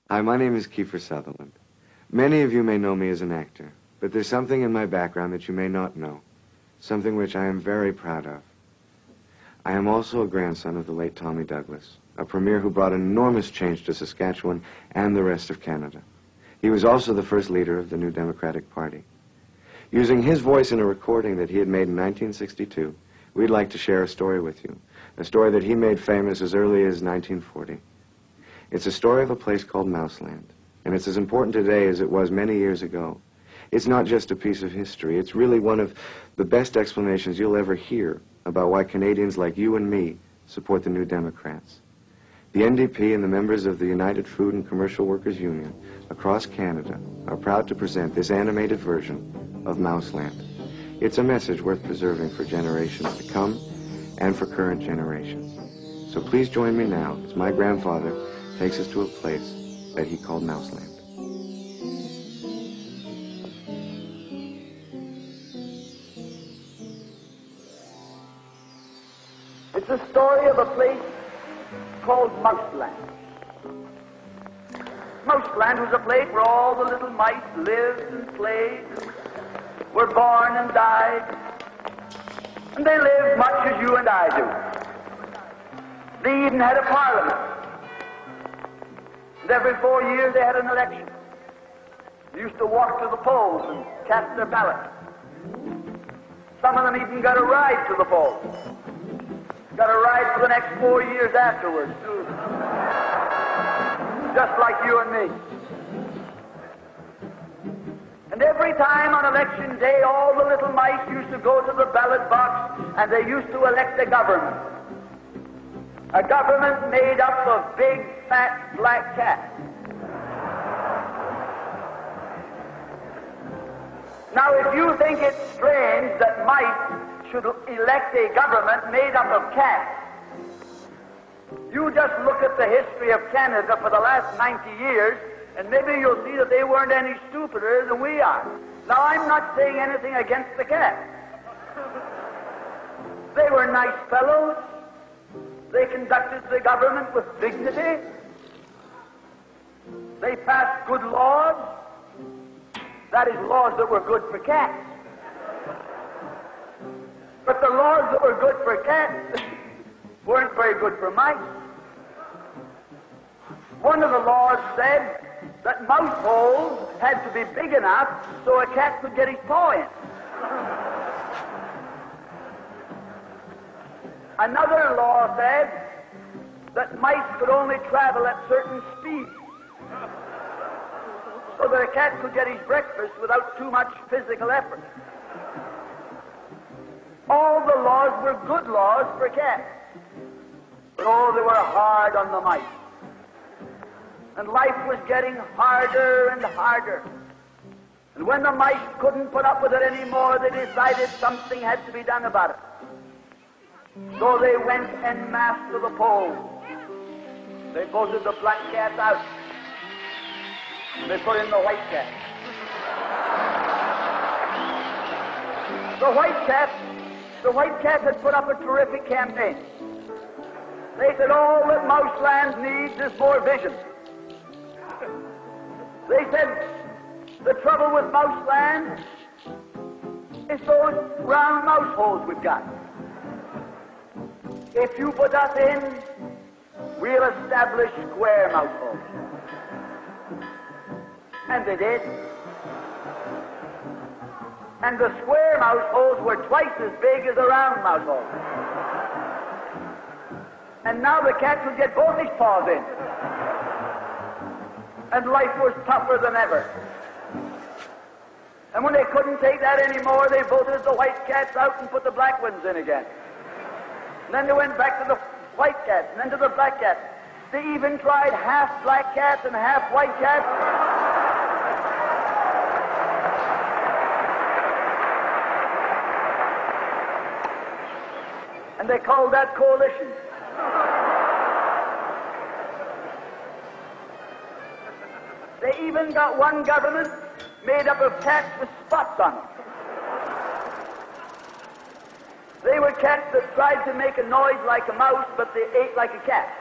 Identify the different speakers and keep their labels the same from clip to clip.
Speaker 1: Hi, my name is Kiefer Sutherland. Many of you may know me as an actor, but there's something in my background that you may not know, something which I am very proud of. I am also a grandson of the late Tommy Douglas, a premier who brought enormous change to Saskatchewan and the rest of Canada. He was also the first leader of the New Democratic Party. Using his voice in a recording that he had made in 1962, we'd like to share a story with you, a story that he made famous as early as 1940. It's a story of a place called Mouseland, and it's as important today as it was many years ago. It's not just a piece of history. It's really one of the best explanations you'll ever hear about why Canadians like you and me support the New Democrats. The NDP and the members of the United Food and Commercial Workers Union across Canada are proud to present this animated version of Mouseland. It's a message worth preserving for generations to come and for current generations. So please join me now as my grandfather takes us to a place that he called Mouseland.
Speaker 2: It's a story of a place called Mouseland. Mouseland was a place where all the little mice lived and played, were born and died, and they lived much as you and I do. They even had a parliament. And every 4 years they had an election. They used to walk to the polls and cast their ballot. Some of them even got a ride to the polls. Got a ride for the next 4 years afterwards, too. Just like you and me. And every time on election day, all the little mice used to go to the ballot box and they used to elect a government. A government made up of big, fat, black cats. Now, if you think it's strange that mice should elect a government made up of cats, you just look at the history of Canada for the last 90 years, and maybe you'll see that they weren't any stupider than we are. Now, I'm not saying anything against the cats. They were nice fellows. They conducted the government with dignity. They passed good laws. That is, laws that were good for cats. But the laws that were good for cats weren't very good for mice. One of the laws said that mouse holes had to be big enough so a cat could get his paw in. Another law said that mice could only travel at certain speeds so that a cat could get his breakfast without too much physical effort. All the laws were good laws for cats. But oh, they were hard on the mice. And life was getting harder and harder. And when the mice couldn't put up with it anymore, they decided something had to be done about it. So they went en masse to the polls. They voted the black cats out. And they put in the white cat. The white cat had put up a terrific campaign. They said all that Mouseland needs is more vision. They said the trouble with Mouseland is those round mouse holes we've got. If you put us in, we'll establish square mouse holes. And they did. And the square mouse holes were twice as big as the round mouse holes. And now the cat could get both his paws in. And life was tougher than ever. And when they couldn't take that anymore, they voted the white cats out and put the black ones in again. And then they went back to the white cats, and then to the black cats. They even tried half black cats and half white cats. And they called that coalition. They even got one government made up of cats with spots on them. They were cats that tried to make a noise like a mouse, but they ate like a cat.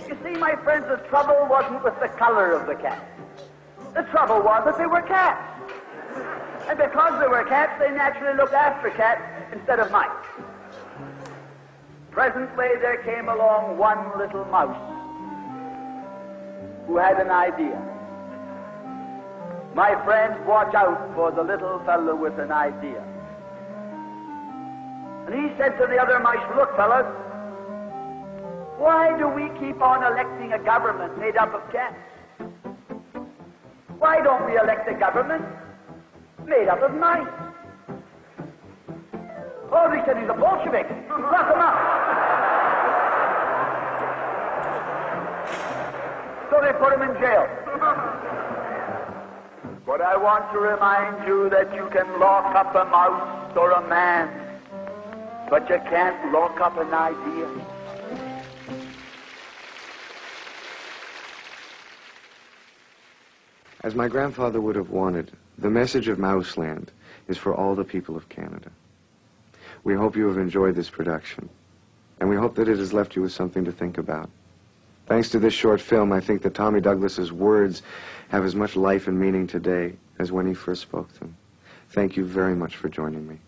Speaker 2: You see, my friends, the trouble wasn't with the color of the cat. The trouble was that they were cats. And because they were cats, they naturally looked after cats instead of mice. Presently, there came along one little mouse who had an idea. My friends, watch out for the little fellow with an idea. And he said to the other mice, look, fellas, why do we keep on electing a government made up of cats? Why don't we elect a government made up of mice? Oh, they said he's a Bolshevik. Lock him up. So they put him in jail. But I want to remind you that you can lock up a mouse or a man, but you can't lock up an idea.
Speaker 1: As my grandfather would have wanted, the message of Mouseland is for all the people of Canada. We hope you have enjoyed this production, and we hope that it has left you with something to think about. Thanks to this short film, I think that Tommy Douglas's words have as much life and meaning today as when he first spoke them. Thank you very much for joining me.